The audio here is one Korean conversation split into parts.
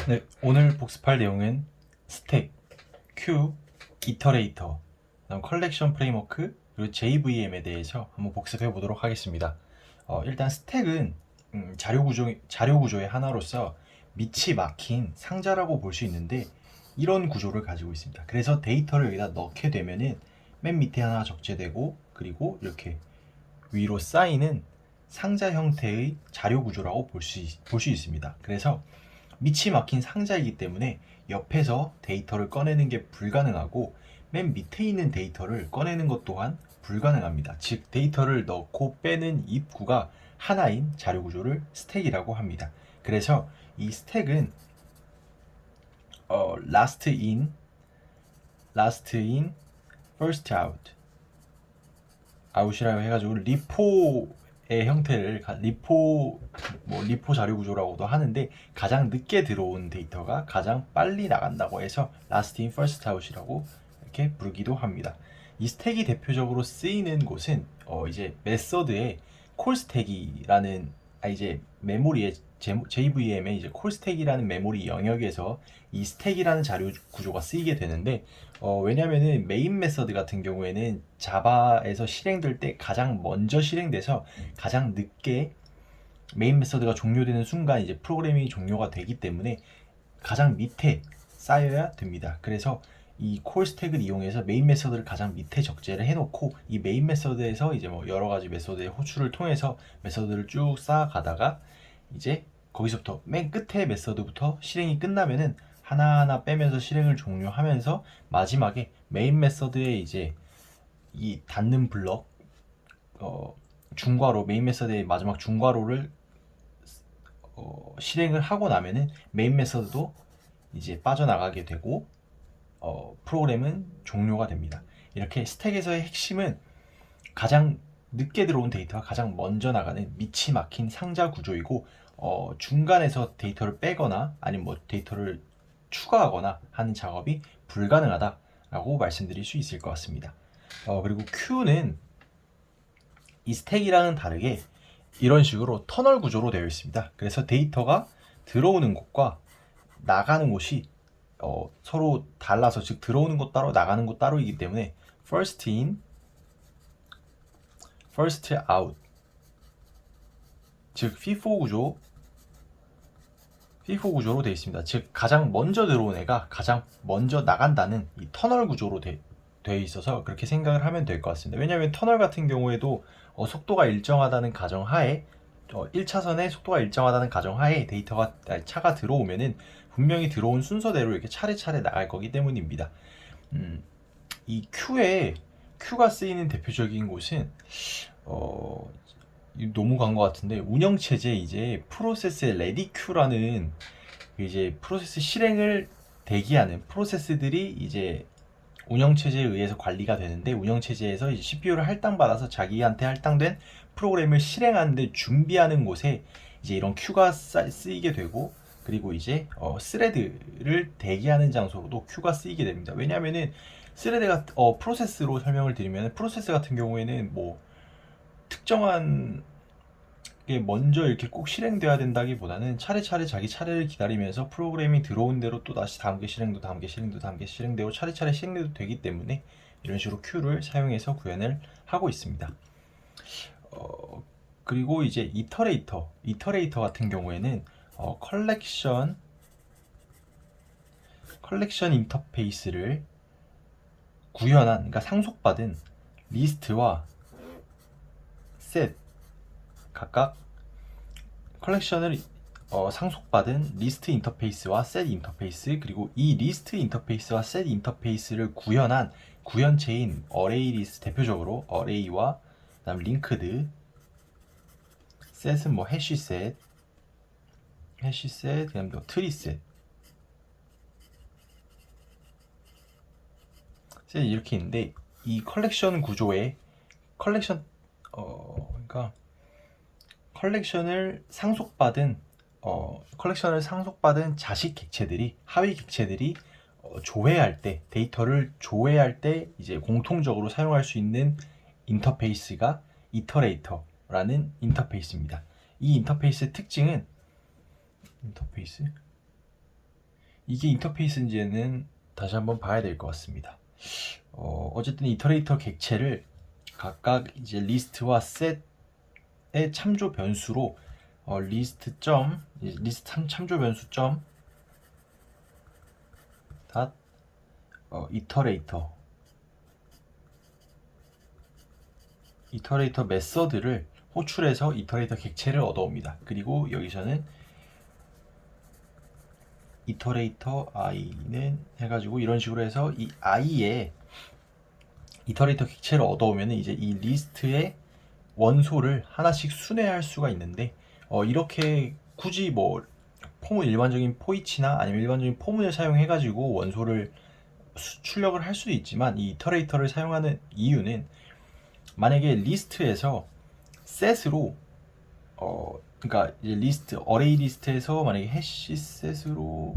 네, 오늘 복습할 내용은 스택, 큐, 이터레이터, 그다음 컬렉션 프레임워크, 그리고 JVM에 대해서 한번 복습해 보도록 하겠습니다. 일단 스택은 자료 구조의 하나로서 밑이 막힌 상자라고 볼 수 있는데 이런 구조를 가지고 있습니다. 그래서 데이터를 여기다 넣게 되면은 맨 밑에 하나 적재되고 그리고 이렇게 위로 쌓이는 상자 형태의 자료 구조라고 볼 수 있습니다. 그래서 밑이 막힌 상자이기 때문에 옆에서 데이터를 꺼내는 게 불가능하고 맨 밑에 있는 데이터를 꺼내는 것 또한 불가능합니다. 즉 데이터를 넣고 빼는 입구가 하나인 자료 구조를 스택이라고 합니다. 그래서 이 스택은 last in, first out, 아웃이라고 해가지고 리포의 형태를 리포 자료 구조라고도 하는데 가장 늦게 들어온 데이터가 가장 빨리 나간다고 해서 last in first out이라고 이렇게 부르기도 합니다. 이 스택이 대표적으로 쓰이는 곳은 이제 메서드의 콜 스택이라는 이제 메모리의 JVM의 이제 콜 스택이라는 메모리 영역에서 이 스택이라는 자료 구조가 쓰이게 되는데 왜냐면은 메인 메서드 같은 경우에는 자바에서 실행될 때 가장 먼저 실행돼서 가장 늦게 메인 메서드가 종료되는 순간 이제 프로그래밍이 종료가 되기 때문에 가장 밑에 쌓여야 됩니다. 그래서 이 콜 스택을 이용해서 메인 메서드를 가장 밑에 적재를 해놓고 이 메인 메서드에서 이제 뭐 여러 가지 메서드의 호출을 통해서 메서드를 쭉 쌓아가다가 이제 거기서부터 맨 끝에 메서드부터 실행이 끝나면은 하나하나 빼면서 실행을 종료하면서 마지막에 메인 메서드에 이제 이 닫는 블럭 중괄호 메인 메서드의 마지막 중괄호를 실행을 하고 나면은 메인 메서드도 이제 빠져나가게 되고 프로그램은 종료가 됩니다. 이렇게 스택에서의 핵심은 가장 늦게 들어온 데이터가 가장 먼저 나가는 밑이 막힌 상자 구조이고 중간에서 데이터를 빼거나 아니면 뭐 데이터를 추가하거나 하는 작업이 불가능하다라고 말씀드릴 수 있을 것 같습니다. 그리고 Q는 이 스택이랑은 다르게 이런 식으로 터널 구조로 되어 있습니다. 그래서 데이터가 들어오는 곳과 나가는 곳이 서로 달라서 즉 들어오는 곳 따로 나가는 곳 따로이기 때문에 first in, first out 즉 FIFO 구조로 되어 있습니다. 즉 가장 먼저 들어온 애가 가장 먼저 나간다는 이 터널 구조로 되어 있어서 그렇게 생각을 하면 될 것 같습니다. 왜냐하면 터널 같은 경우에도 속도가 일정하다는 가정하에 1차선에 속도가 일정하다는 가정하에 차가 들어오면은 분명히 들어온 순서대로 이렇게 차례차례 나갈 거기 때문입니다. 이 Q가 쓰이는 대표적인 곳은 너무 간 것 같은데 운영체제 이제 프로세스의 레디 큐라는 이제 프로세스 실행을 대기하는 프로세스들이 이제 운영체제에 의해서 관리가 되는데 운영체제에서 이제 CPU를 할당받아서 자기한테 할당된 프로그램을 실행하는데 준비하는 곳에 이제 이런 큐가 쓰이게 되고 그리고 이제 스레드를 대기하는 장소로도 큐가 쓰이게 됩니다. 왜냐하면은 스레드가 프로세스로 설명을 드리면 프로세스 같은 경우에는 뭐 특정한 게 먼저 이렇게 꼭 실행돼야 된다기보다는 차례차례 자기 차례를 기다리면서 프로그램이 들어온 대로 또 다시 다음 게 실행도 다음 게 실행도 다음 게 실행되고 차례차례 실행돼도 되기 때문에 이런 식으로 큐를 사용해서 구현을 하고 있습니다. 그리고 이제 이터레이터 같은 경우에는 컬렉션 인터페이스를 구현한 그러니까 상속받은 리스트와 셋 각각 컬렉션을 상속받은 리스트 인터페이스와 셋 인터페이스 그리고 이 리스트 인터페이스와 셋 인터페이스를 구현한 구현체인 어레이 리스트 대표적으로 어레이와 그다음 링크드 셋은 뭐 해시셋 그다음 뭐 트리셋 셋 이렇게 있는데 이 컬렉션 구조에 컬렉션 그러니까 컬렉션을 상속받은 자식 객체들이 하위 객체들이 조회할 때 데이터를 조회할 때 이제 공통적으로 사용할 수 있는 인터페이스가 이터레이터라는 인터페이스입니다. 이 인터페이스의 특징은 인터페이스 이게 인터페이스인지는 다시 한번 봐야 될 것 같습니다. 어쨌든 이터레이터 객체를 각각 이제 리스트와 셋의 참조 변수로 리스트 참조 변수 점 닷 이터레이터 메서드를 호출해서 이터레이터 객체를 얻어옵니다. 그리고 여기서는 이터레이터 i는 해가지고 이런 식으로 해서 이 i의 이터레이터 객체를 얻어오면 이제 이 리스트의 원소를 하나씩 순회할 수가 있는데 이렇게 굳이 뭐 일반적인 포이치나 아니면 일반적인 포문을 사용해가지고 원소를 출력을 할 수도 있지만 이 이터레이터를 사용하는 이유는 만약에 리스트에서 셋으로 그러니까 이제 리스트 어레이 리스트에서 만약에 해시 셋으로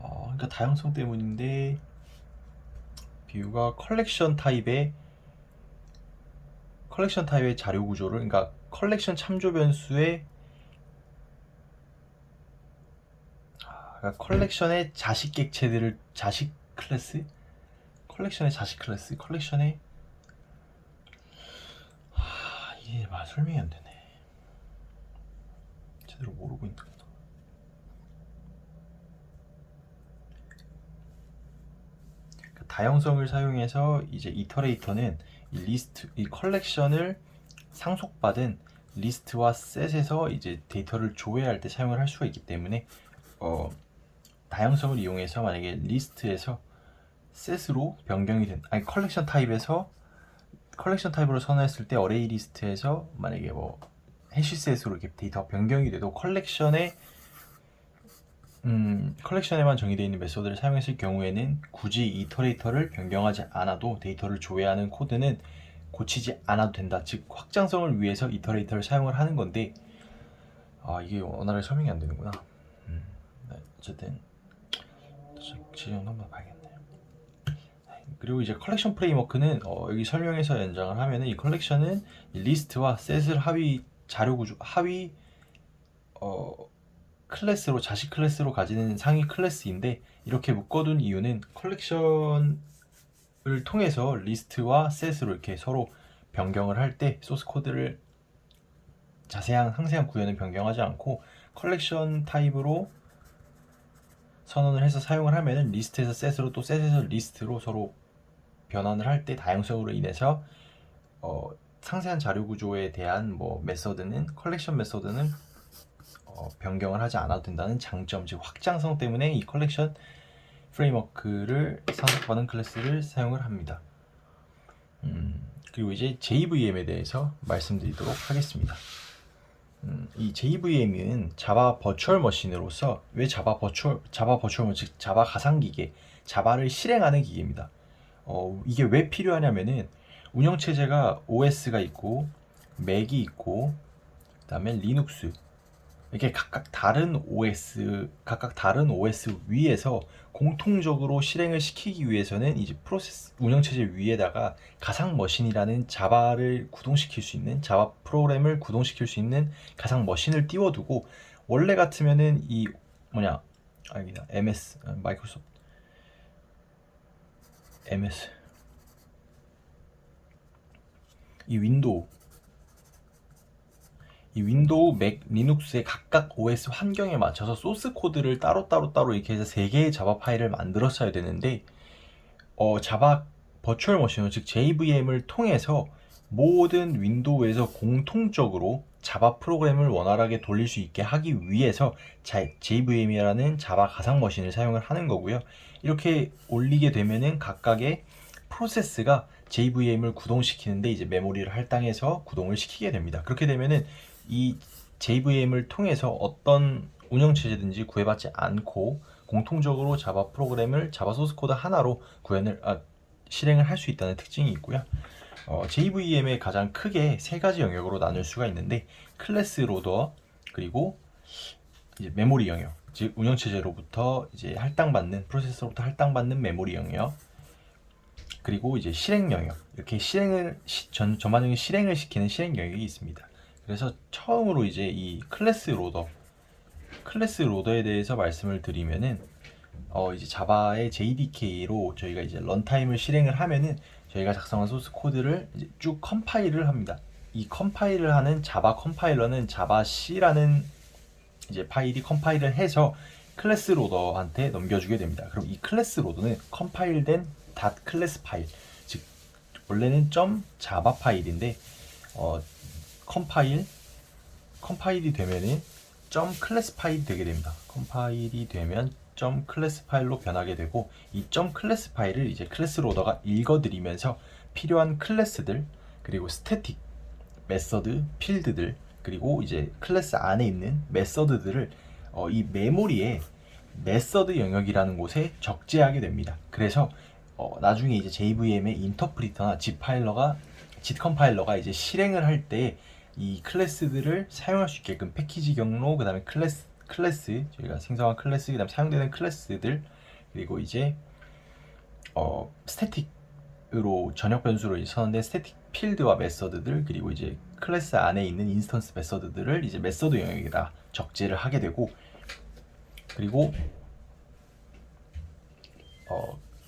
그러니까 다양성 때문인데 뷰가 컬렉션 타입의 자료 구조를 그러니까 컬렉션 참조 변수의 그러니까 컬렉션의 자식 객체들을 자식 클래스 컬렉션의 이게 말 설명이 안 되네. 제대로 모르고 있는 거다. 그러니까 다형성을 사용해서 이제 이터레이터는 이 컬렉션을 상속받은 리스트와 셋에서 이제 데이터를 조회할 때 사용을 할 수가 있기 때문에 다형성을 이용해서 만약에 리스트에서 셋으로 변경이 된 컬렉션 타입으로 선언했을 때 어레이 리스트에서 만약에 뭐 해시셋으로 이렇게 데이터가 변경이 돼도 컬렉션에만 정의되어 있는 메소드를 사용했을 경우에는 굳이 이터레이터를 변경하지 않아도 데이터를 조회하는 코드는 고치지 않아도 된다. 즉 확장성을 위해서 이터레이터를 사용을 하는 건데 이게 원활하게 설명이 안 되는구나. 네, 어쨌든 지금 한번 봐야겠네요. 그리고 이제 컬렉션 프레임워크는 여기 설명에서 연장을 하면은 이 컬렉션은 이 리스트와 셋을 하위 자료 구조 하위 클래스로 자식 클래스로 가지는 상위 클래스인데 이렇게 묶어둔 이유는 컬렉션을 통해서 리스트와 셋으로 이렇게 서로 변경을 할 때 소스 코드를 상세한 구현을 변경하지 않고 컬렉션 타입으로 선언을 해서 사용을 하면은 리스트에서 셋으로 또 셋에서 리스트로 서로 변환을 할 때 다양성으로 인해서 상세한 자료 구조에 대한 컬렉션 메서드는 변경을 하지 않아도 된다는 장점, 즉 확장성 때문에 이 컬렉션 프레임워크를 상속받은 클래스를 사용을 합니다. 그리고 이제 JVM에 대해서 말씀드리도록 하겠습니다. 이 JVM은 자바 버추얼 머신으로서 왜 자바 버추얼 머신, 즉 자바 가상기계, 자바를 실행하는 기계입니다. 이게 왜 필요하냐면은 운영체제가 OS가 있고 맥이 있고 그다음에 리눅스 이렇게 각각 다른 OS 위에서 공통적으로 실행을 시키기 위해서는 이제 운영체제 위에다가 가상 머신이라는 자바를 구동시킬 수 있는 자바 프로그램을 구동시킬 수 있는 가상 머신을 띄워두고 원래 같으면은 마이크로소프트 MS 이 윈도우, 맥, 리눅스의 각각 OS 환경에 맞춰서 소스 코드를 따로 이렇게 해서 3개의 자바 파일을 만들었어야 되는데 자바 버추얼 머신으로 즉 JVM을 통해서 모든 윈도우에서 공통적으로 자바 프로그램을 원활하게 돌릴 수 있게 하기 위해서 JVM이라는 자바 가상 머신을 사용을 하는 거고요. 이렇게 올리게 되면은 각각의 프로세스가 JVM을 구동시키는데 이제 메모리를 할당해서 구동을 시키게 됩니다. 그렇게 되면은 이 JVM을 통해서 어떤 운영체제든지 구애받지 않고 공통적으로 자바 프로그램을 자바 소스 코드 하나로 실행을 할 수 있다는 특징이 있고요. JVM의 가장 크게 3가지 영역으로 나눌 수가 있는데 클래스 로더 그리고 이제 메모리 영역, 즉 운영체제로부터 이제 프로세서로부터 할당받는 메모리 영역, 그리고 이제 실행 영역, 이렇게 전반적인 실행을 시키는 실행 영역이 있습니다. 그래서 처음으로 이제 이 클래스 로더 클래스 로더에 대해서 말씀을 드리면은 이제 자바의 JDK로 저희가 이제 런타임을 실행을 하면은 저희가 작성한 소스 코드를 이제 쭉 컴파일을 합니다. 이 컴파일을 하는 자바 컴파일러는 자바 C라는 이제 파일이 컴파일을 해서 클래스 로더한테 넘겨주게 됩니다. 그럼 이 클래스 로더는 컴파일된 .클래스 파일, 즉 원래는 .java 파일인데 컴파일이 되면은 .클래스 파일이 되게 됩니다. 컴파일이 되면 .클래스 파일로 변하게 되고, 이 .클래스 파일을 이제 클래스 로더가 읽어드리면서 필요한 클래스들, 그리고 스태틱 메서드, 필드들, 그리고 이제 클래스 안에 있는 메서드들을 이 메모리에 메서드 영역이라는 곳에 적재하게 됩니다. 그래서 나중에 이제 JVM의 인터프리터나 짓컴파일러가 이제 실행을 할 때 이 클래스들을 사용할 수 있게끔 패키지 경로, 그 다음에 클래스 저희가 생성한 클래스, 그 다음에 사용되는 클래스들, 그리고 이제 스태틱으로 전역 변수로 이제 선언된 스태틱 필드와 메서드들, 그리고 이제 클래스 안에 있는 인스턴스 메서드들을 이제 메서드 영역에다 적재를 하게 되고, 그리고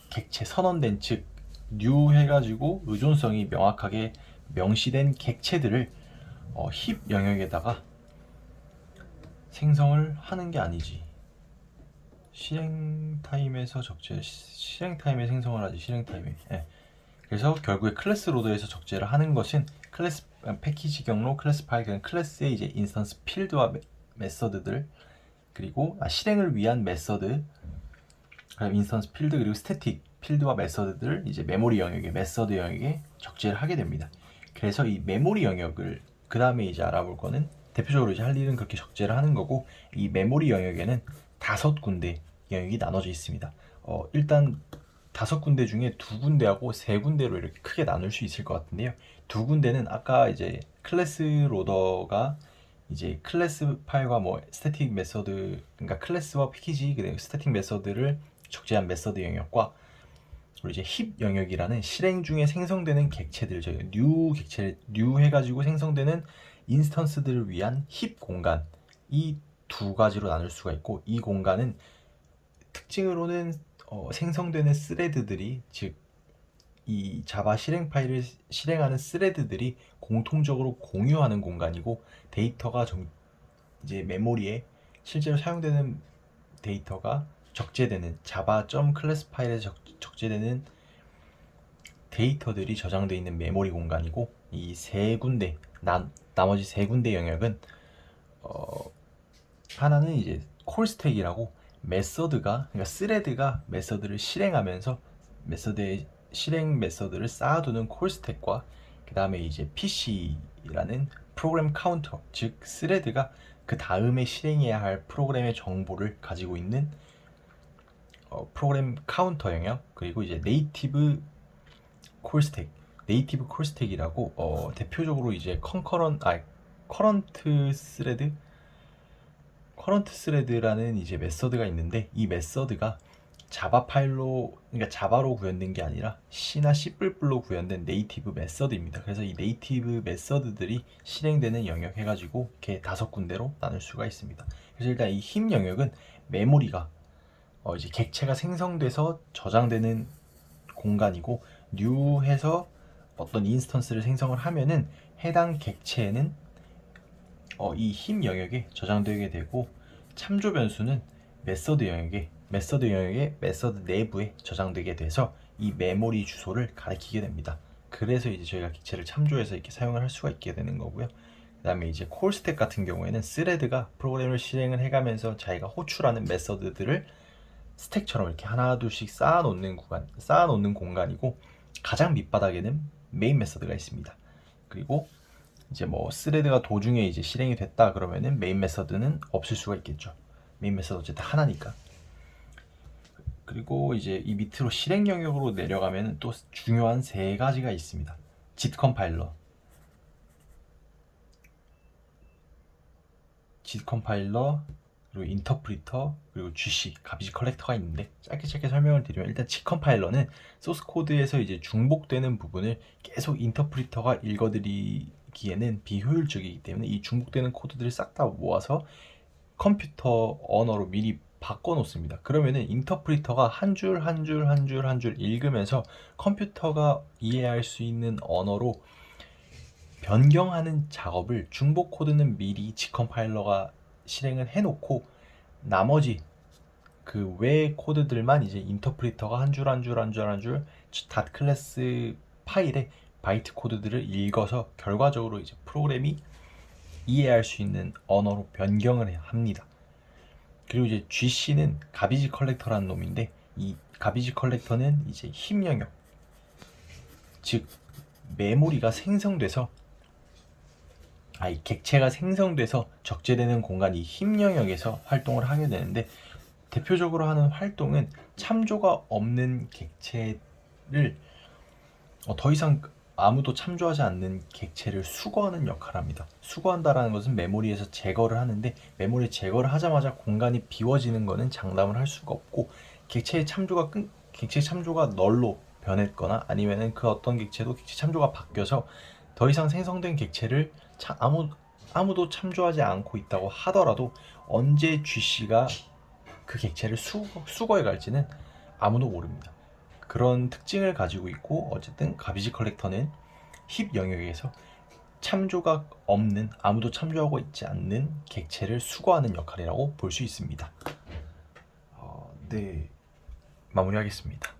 객체 선언된 즉 new 해가지고 의존성이 명확하게 명시된 객체들을 힙 영역에다가 생성을 하는 게 아니지. 실행 타임에 생성을 하지. 실행 타임에. 네. 그래서 결국에 클래스 로더에서 적재를 하는 것은 클래스 패키지 경로, 클래스 파일, 클래스의 이제 인스턴스 필드와 메서드들, 그리고 실행을 위한 메서드, 그럼 인스턴스 필드, 그리고 스태틱 필드와 메서드들 이제 메모리 영역에, 메서드 영역에 적재를 하게 됩니다. 그래서 이 메모리 영역을 그 다음에 이제 알아볼 거는, 대표적으로 이제 할 일은 그렇게 적재를 하는 거고, 이 메모리 영역에는 5군데 영역이 나눠져 있습니다. 일단 5군데 중에 2군데하고 3군데로 이렇게 크게 나눌 수 있을 것 같은데요. 2군데는 아까 이제 클래스 로더가 이제 클래스 파일과 뭐 스태틱 메서드, 그러니까 클래스와 패키지, 그리고 스태틱 메서드를 적재한 메서드 영역과, 그리고 이제 힙 영역이라는 실행 중에 생성되는 객체들, 저희 new 해가지고 생성되는 인스턴스들을 위한 힙 공간, 이 2가지로 나눌 수가 있고, 이 공간은 특징으로는 생성되는 스레드들이, 즉 이 자바 실행 파일을 실행하는 스레드들이 공통적으로 공유하는 공간이고, 데이터가 이제 메모리에 실제로 사용되는 데이터가 적재되는 java.class 파일에 적재되는 데이터들이 저장되어 있는 메모리 공간이고, 이 3군데 나머지 3군데 영역은 하나는 이제 콜스택이라고, 그러니까 스레드가 메서드를 실행하면서 메서드의 실행 메서드를 쌓아두는 콜스택과, 그 다음에 이제 PC라는 프로그램 카운터, 즉 스레드가 그 다음에 실행해야 할 프로그램의 정보를 가지고 있는 프로그램 카운터 영역, 그리고 이제 네이티브 콜스택이라고 대표적으로 이제 커런트 스레드라는 이제 메서드가 있는데, 이 메서드가 자바 파일로, 그러니까 자바로 구현된 게 아니라 C나 C++로 구현된 네이티브 메서드입니다. 그래서 이 네이티브 메서드들이 실행되는 영역 해가지고 이렇게 5군데로 나눌 수가 있습니다. 그래서 일단 이 힙 영역은 메모리가 이제 객체가 생성돼서 저장되는 공간이고, new 해서 어떤 인스턴스를 생성을 하면은 해당 객체는 이 힙 영역에 저장되게 되고, 참조 변수는 메서드 영역에 메서드 내부에 저장되게 돼서 이 메모리 주소를 가리키게 됩니다. 그래서 이제 저희가 객체를 참조해서 이렇게 사용을 할 수가 있게 되는 거고요. 그 다음에 이제 콜스택 같은 경우에는 스레드가 프로그램을 실행을 해가면서 자기가 호출하는 메서드들을 스택처럼 이렇게 하나 둘씩 쌓아놓는 공간이고, 가장 밑바닥에는 메인 메서드가 있습니다. 그리고 이제 뭐 스레드가 도중에 이제 실행이 됐다 그러면은 메인 메서드는 없을 수가 있겠죠. 메인 메서드 어쨌든 하나니까. 그리고 이제 이 밑으로 실행 영역으로 내려가면 또 중요한 3가지가 있습니다. 짓컴파일러, 그리고 인터프리터, 그리고 GC, 가비지 컬렉터가 있는데, 짧게 설명을 드리면, 일단 짓컴파일러는 소스 코드에서 이제 중복되는 부분을 계속 인터프리터가 읽어드리기에는 비효율적이기 때문에 이 중복되는 코드들을 싹 다 모아서 컴퓨터 언어로 미리 바꿔 놓습니다. 그러면은 인터프리터가 한 줄 한 줄 한 줄 한 줄 읽으면서 컴퓨터가 이해할 수 있는 언어로 변경하는 작업을 중복 코드는 미리 G컴파일러가 실행을 해놓고 나머지 그 외 코드들만 이제 인터프리터가 한 줄 한 줄 한 줄 한 줄 닷 클래스 파일에 바이트 코드들을 읽어서 결과적으로 이제 프로그램이 이해할 수 있는 언어로 변경을 합니다. 그리고 이제 GC는 가비지 컬렉터라는 놈인데 이 가비지 컬렉터는 이제 힙 영역, 즉 메모리가 생성돼서 이 객체가 생성돼서 적재되는 공간이 힙 영역에서 활동을 하게 되는데 대표적으로 하는 활동은 참조가 없는 객체를 더 이상 아무도 참조하지 않는 객체를 수거하는 역할을 합니다. 수거한다라는 것은 메모리에서 제거를 하는데 메모리 제거를 하자마자 공간이 비워지는 것은 장담을 할 수가 없고 객체 참조가 널로 변했거나 아니면은 그 어떤 객체도 객체 참조가 바뀌어서 더 이상 생성된 객체를 아무도 참조하지 않고 있다고 하더라도 언제 GC가 그 객체를 수거해 갈지는 아무도 모릅니다. 그런 특징을 가지고 있고 어쨌든 가비지 컬렉터는 힙 영역에서 참조가 없는 아무도 참조하고 있지 않는 객체를 수거하는 역할이라고 볼 수 있습니다. 네, 마무리하겠습니다.